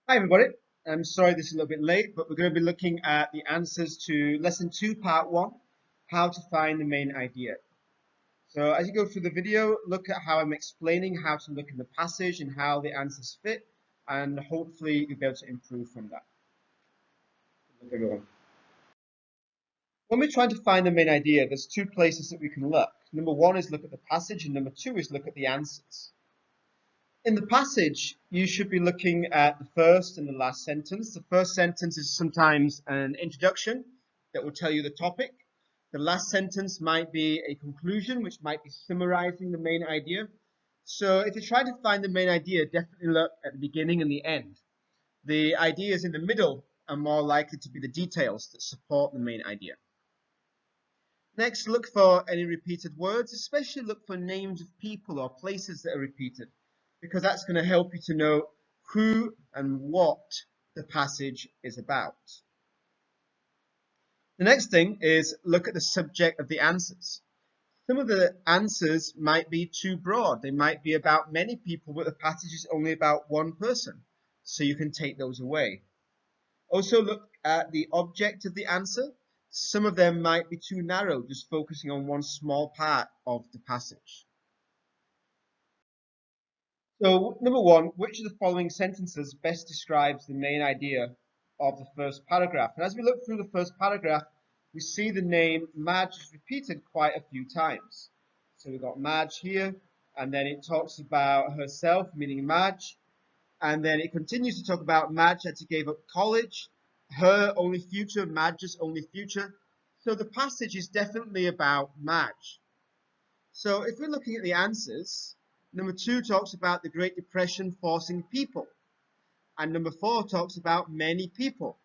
Hi everybody, I'm sorry this is a little bit late, but we're going to be looking at the answers to lesson 2 part 1, how to find the main idea. So as you go through the video, look at how I'm explaining how to look in the passage and how the answers fit, and hopefully you'll be able to improve from that. Look everyone. When we're trying to find the main idea, there's two places that we can look. Number one is look at the passage, and number two is look at the answers. In the passage, you should be looking at the first and the last sentence. The first sentence is sometimes an introduction that will tell you the topic. The last sentence might be a conclusion, which might be summarizing the main idea. So if you're trying to find the main idea, definitely look at the beginning and the end. The ideas in the middle are more likely to be the details that support the main idea. Next, look for any repeated words, especially look for names of people or places that are repeated, because that's going to help you to know who and what the passage is about. The next thing is look at the subject of the answers. Some of the answers might be too broad. They might be about many people, but the passage is only about one person. So you can take those away. Also look at the object of the answer. Some of them might be too narrow, just focusing on one small part of the passage. So, number one, which of the following sentences best describes the main idea of the first paragraph? And as we look through the first paragraph, we see the name Madge is repeated quite a few times. So we've got Madge here, and then it talks about herself, meaning Madge, and then it continues to talk about Madge had to give up college, her only future, Madge's only future. So the passage is definitely about Madge. So if we're looking at the answers, number 2 talks about the Great Depression forcing people, and number 4 talks about many people.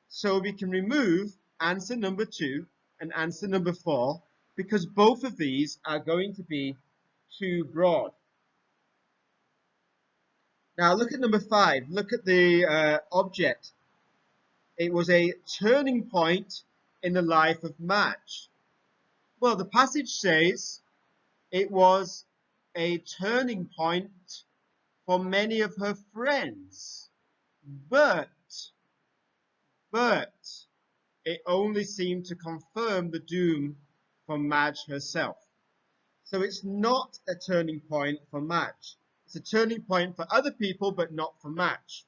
So we can remove answer number 2 and answer number 4 because both of these are going to be too broad. Now look at number 5. Look at the object. It was a turning point in the life of Madge. Well, the passage says it was a turning point for many of her friends, but it only seemed to confirm the doom for Madge herself. So it's not a turning point for Madge. It's a turning point for other people, but not for Madge.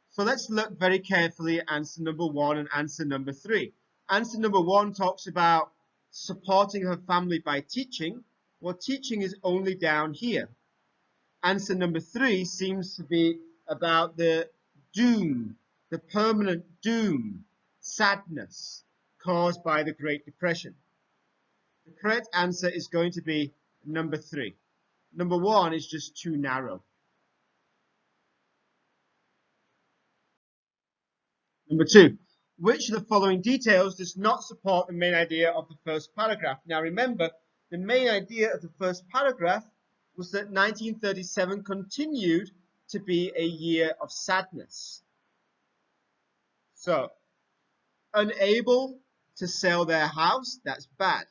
So let's look very carefully at answer number 1 and answer number 3. Answer number 1 talks about supporting her family by teaching. Well, teaching is only down here. Answer number 3 seems to be about the doom, the permanent doom, sadness caused by the Great Depression. The correct answer is going to be number 3. Number 1 is just too narrow. Number 2, which of the following details does not support the main idea of the first paragraph? Now remember, the main idea of the first paragraph was that 1937 continued to be a year of sadness. So, unable to sell their house, that's bad.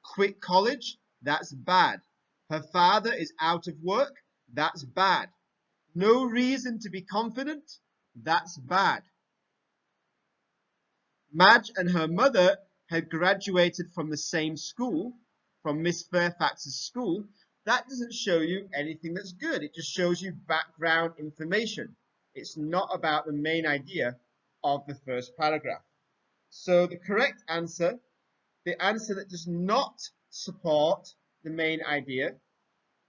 Quit college, that's bad. Her father is out of work, that's bad. No reason to be confident, that's bad. Madge and her mother had graduated from the same school, from Miss Fairfax's school. That doesn't show you anything that's good. It just shows you background information. It's not about the main idea of the first paragraph. So the correct answer, the answer that does not support the main idea,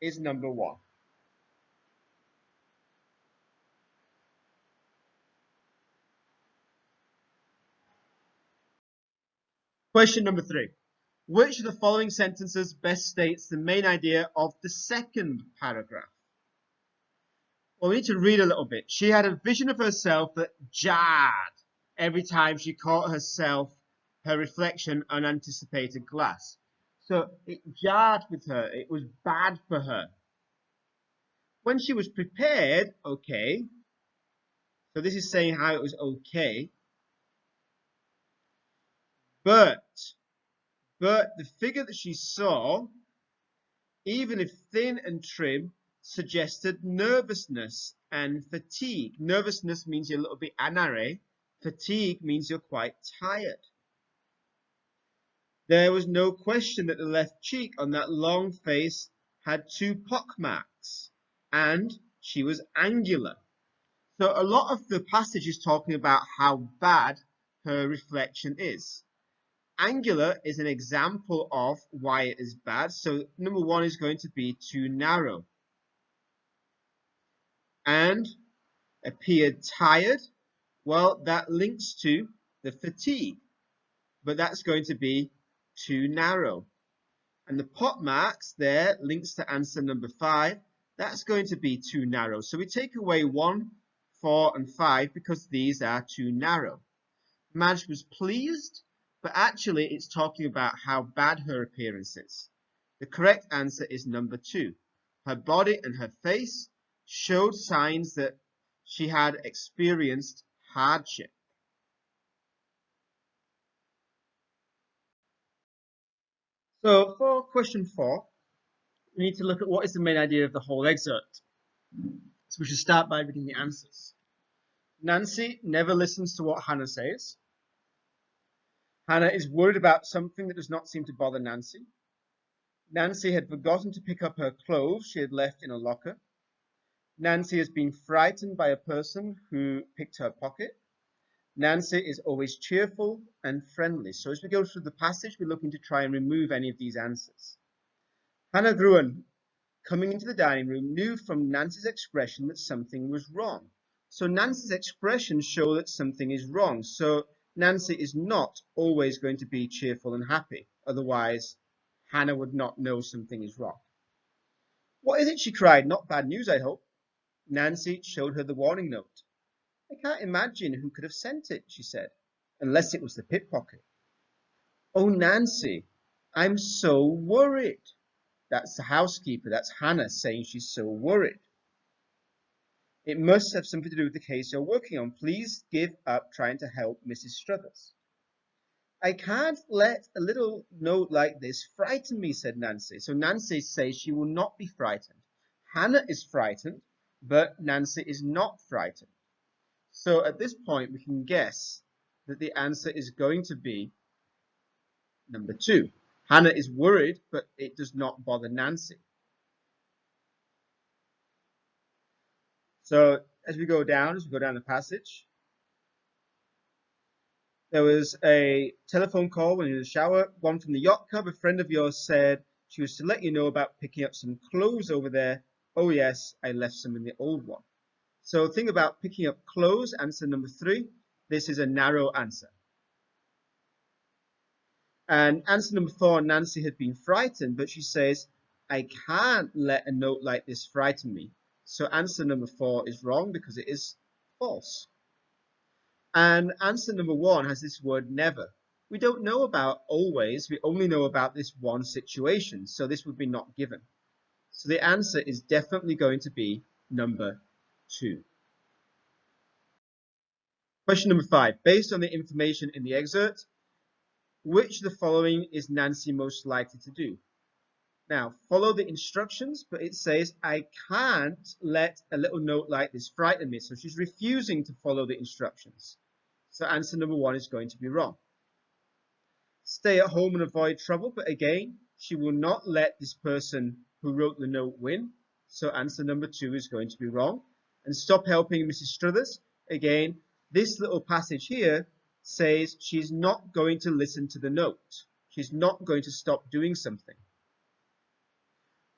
is number 1. Question number 3. Which of the following sentences best states the main idea of the second paragraph? Well, we need to read a little bit. She had a vision of herself that jarred every time she caught herself, her reflection, unanticipated glass. So it jarred with her. It was bad for her. When she was prepared, okay. So this is saying how it was okay. But the figure that she saw, even if thin and trim, suggested nervousness and fatigue. Nervousness means you're a little bit anare. Fatigue means you're quite tired. There was no question that the left cheek on that long face had 2 pockmarks, and she was angular. So a lot of the passage is talking about how bad her reflection is. Angular is an example of why it is bad. So number 1 is going to be too narrow. And appeared tired. Well, that links to the fatigue, but that's going to be too narrow. And the pot marks there links to answer number 5. That's going to be too narrow. So we take away 1, 4, and 5 because these are too narrow. Madge was pleased, but actually it's talking about how bad her appearance is. The correct answer is number 2. Her body and her face showed signs that she had experienced hardship. So for question 4, we need to look at what is the main idea of the whole excerpt. So we should start by reading the answers. Nancy never listens to what Hannah says. Hannah is worried about something that does not seem to bother Nancy. Nancy had forgotten to pick up her clothes she had left in a locker. Nancy has been frightened by a person who picked her pocket. Nancy is always cheerful and friendly. So as we go through the passage, we're looking to try and remove any of these answers. Hannah Gruen, coming into the dining room, knew from Nancy's expression that something was wrong. So Nancy's expressions show that something is wrong. So Nancy is not always going to be cheerful and happy. Otherwise, Hannah would not know something is wrong. What is it? She cried. Not bad news, I hope. Nancy showed her the warning note. I can't imagine who could have sent it, she said, unless it was the pickpocket. Oh, Nancy, I'm so worried. That's the housekeeper. That's Hannah saying she's so worried. It must have something to do with the case you're working on. Please give up trying to help Mrs. Struthers. I can't let a little note like this frighten me, said Nancy. So Nancy says she will not be frightened. Hannah is frightened, but Nancy is not frightened. So at this point, we can guess that the answer is going to be number 2. Hannah is worried, but it does not bother Nancy. So as we go down the passage, there was a telephone call when you were in the shower, one from the yacht club. A friend of yours said she was to let you know about picking up some clothes over there. Oh yes, I left some in the old one. So think about picking up clothes, answer number 3. This is a narrow answer. And answer number 4, Nancy had been frightened, but she says, I can't let a note like this frighten me. So answer number 4 is wrong because it is false. And answer number 1 has this word never. We don't know about always, we only know about this one situation, so this would be not given. So the answer is definitely going to be number 2. Question number 5. Based on the information in the excerpt, which of the following is Nancy most likely to do? Now, follow the instructions, but it says, I can't let a little note like this frighten me. So she's refusing to follow the instructions. So answer number 1 is going to be wrong. Stay at home and avoid trouble, but again, she will not let this person who wrote the note win. So answer number 2 is going to be wrong. And stop helping Mrs. Struthers. Again, this little passage here says she's not going to listen to the note. She's not going to stop doing something.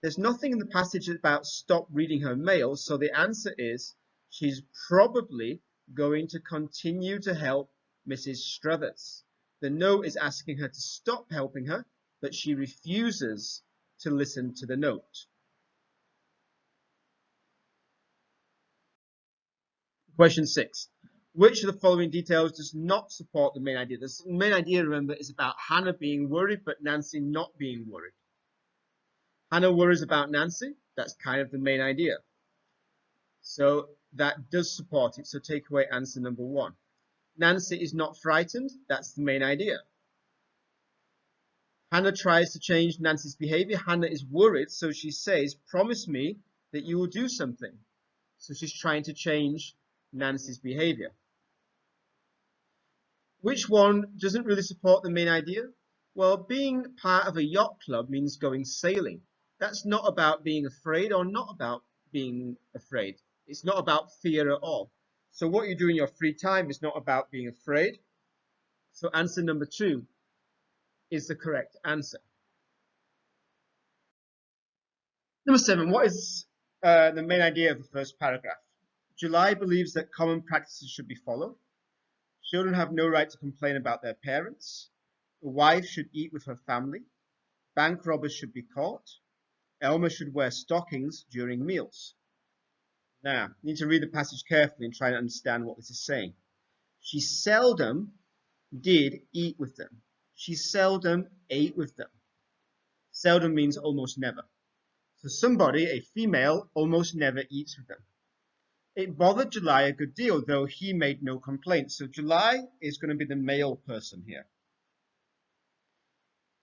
There's nothing in the passage about stop reading her mail, so the answer is she's probably going to continue to help Mrs. Struthers. The note is asking her to stop helping her, but she refuses to listen to the note. Question 6. Which of the following details does not support the main idea? The main idea, remember, is about Hannah being worried, but Nancy not being worried. Hannah worries about Nancy. That's kind of the main idea. So that does support it. So take away answer number 1. Nancy is not frightened. That's the main idea. Hannah tries to change Nancy's behavior. Hannah is worried, so she says, promise me that you will do something. So she's trying to change Nancy's behavior. Which one doesn't really support the main idea? Well, being part of a yacht club means going sailing. That's not about being afraid or not about being afraid. It's not about fear at all. So what you do in your free time is not about being afraid. So answer number 2 is the correct answer. Number 7, what is the main idea of the first paragraph? July believes that common practices should be followed. Children have no right to complain about their parents. A wife should eat with her family. Bank robbers should be caught. Elmer should wear stockings during meals. Now, you need to read the passage carefully and try to understand what this is saying. She seldom did eat with them. She seldom ate with them. Seldom means almost never. So somebody, a female, almost never eats with them. It bothered July a good deal, though he made no complaints. So July is going to be the male person here.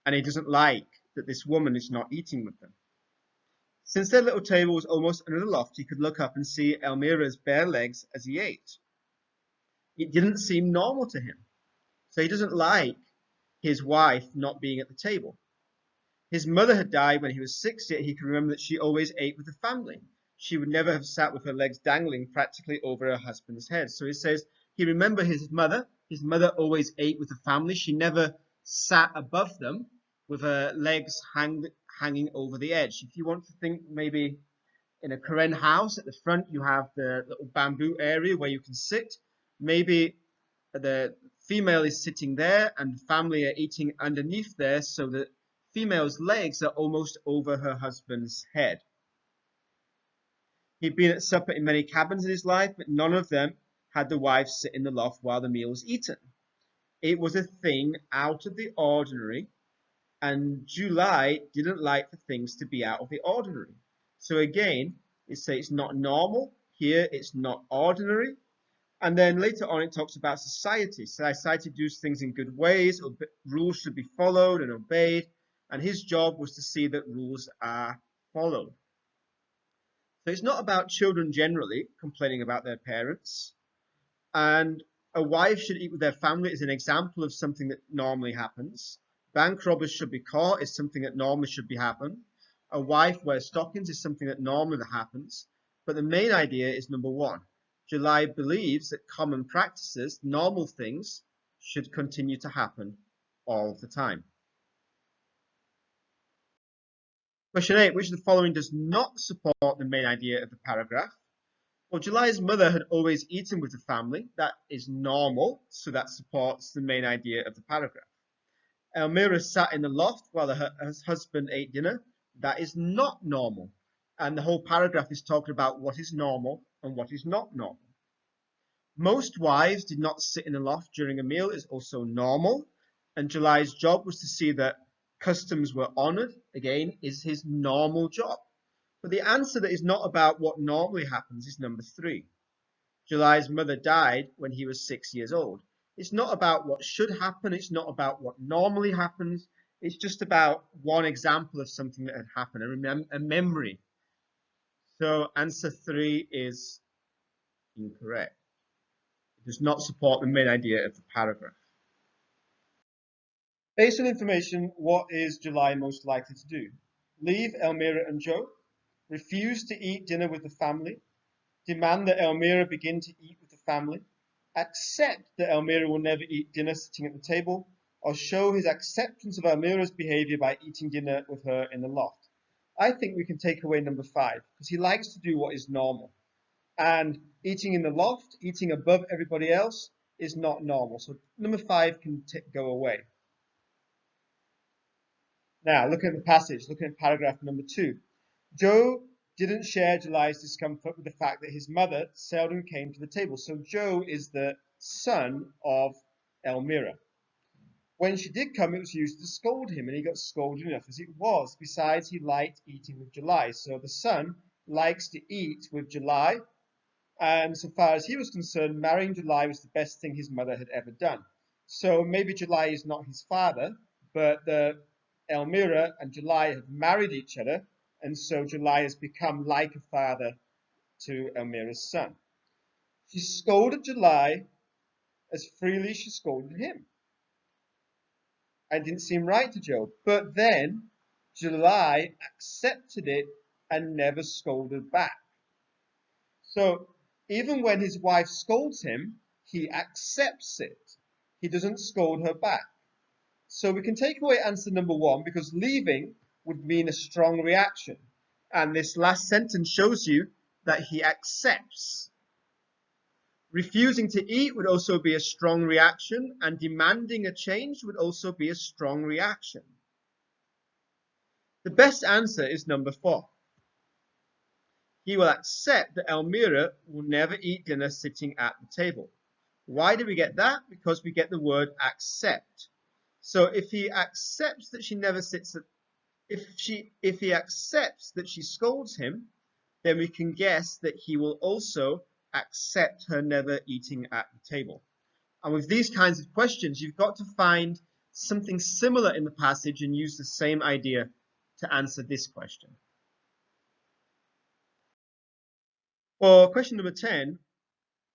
And he doesn't like that this woman is not eating with them. Since their little table was almost under the loft, he could look up and see Elmira's bare legs as he ate. It didn't seem normal to him. So he doesn't like his wife not being at the table. His mother had died when he was 6, yet he could remember that she always ate with the family. She would never have sat with her legs dangling practically over her husband's head. So he says he remembered his mother. His mother always ate with the family. She never sat above them with her legs hanging over the edge. If you want to think maybe in a Karen house, at the front you have the little bamboo area where you can sit. Maybe the female is sitting there and the family are eating underneath there, so the female's legs are almost over her husband's head. He'd been at supper in many cabins in his life, but none of them had the wives sit in the loft while the meal was eaten. It was a thing out of the ordinary, and July didn't like for things to be out of the ordinary. So again, it's not normal. Here, it's not ordinary. And then later on, it talks about society. Society does things in good ways, rules should be followed and obeyed, and his job was to see that rules are followed. So it's not about children generally complaining about their parents. And a wife should eat with their family is an example of something that normally happens. Bank robbers should be caught is something that normally should be happen. A wife wears stockings is something that normally happens. But the main idea is number 1. July believes that common practices, normal things, should continue to happen all the time. Question 8. Which of the following does not support the main idea of the paragraph? Well, July's mother had always eaten with the family. That is normal, so that supports the main idea of the paragraph. Elmira sat in the loft while her husband ate dinner. That is not normal. And the whole paragraph is talking about what is normal and what is not normal. Most wives did not sit in the loft during a meal is also normal. And July's job was to see that customs were honored. Again, is his normal job. But the answer that is not about what normally happens is number 3. July's mother died when he was 6 years old. It's not about what should happen. It's not about what normally happens. It's just about one example of something that had happened, a memory. So answer 3 is incorrect. It does not support the main idea of the paragraph. Based on information, what is July most likely to do? Leave Elmira and Joe, refuse to eat dinner with the family, demand that Elmira begin to eat with the family, accept that Elmira will never eat dinner sitting at the table, or show his acceptance of Elmira's behavior by eating dinner with her in the loft. I think we can take away number 5, because he likes to do what is normal. And eating in the loft, eating above everybody else, is not normal. So number 5 can go away. Now, looking at the passage, looking at paragraph number 2. Joe didn't share July's discomfort with the fact that his mother seldom came to the table. So Joe is the son of Elmira. When she did come, it was used to scold him, and he got scolded enough as it was. Besides, he liked eating with July. So the son likes to eat with July, and so far as he was concerned, marrying July was the best thing his mother had ever done. So maybe July is not his father, but Elmira and July have married each other, and so July has become like a father to Elmira's son. She scolded July as freely as she scolded him. It didn't seem right to Job. But then July accepted it and never scolded back. So even when his wife scolds him, he accepts it. He doesn't scold her back. So we can take away answer number 1 because leaving would mean a strong reaction. And this last sentence shows you that he accepts. Refusing to eat would also be a strong reaction, and demanding a change would also be a strong reaction. The best answer is number 4. He will accept that Elmira will never eat dinner sitting at the table. Why do we get that? Because we get the word accept. So if he accepts that she never sits at, if he accepts that she scolds him, then we can guess that he will also accept her never eating at the table. And with these kinds of questions, you've got to find something similar in the passage and use the same idea to answer this question. For question number 10,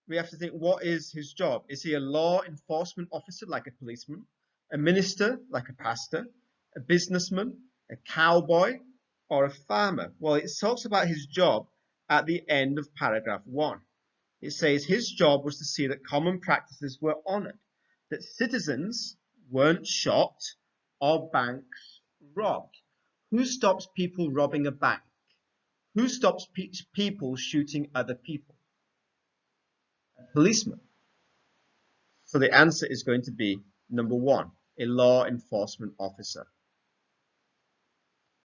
we have to think, what is his job? Is he a law enforcement officer like a policeman, a minister like a pastor, a businessman, a cowboy, or a farmer? Well, it talks about his job at the end of paragraph 1. It says his job was to see that common practices were honored, that citizens weren't shot or banks robbed. Who stops people robbing a bank? Who stops people shooting other people? A policeman. So the answer is going to be number 1, a law enforcement officer.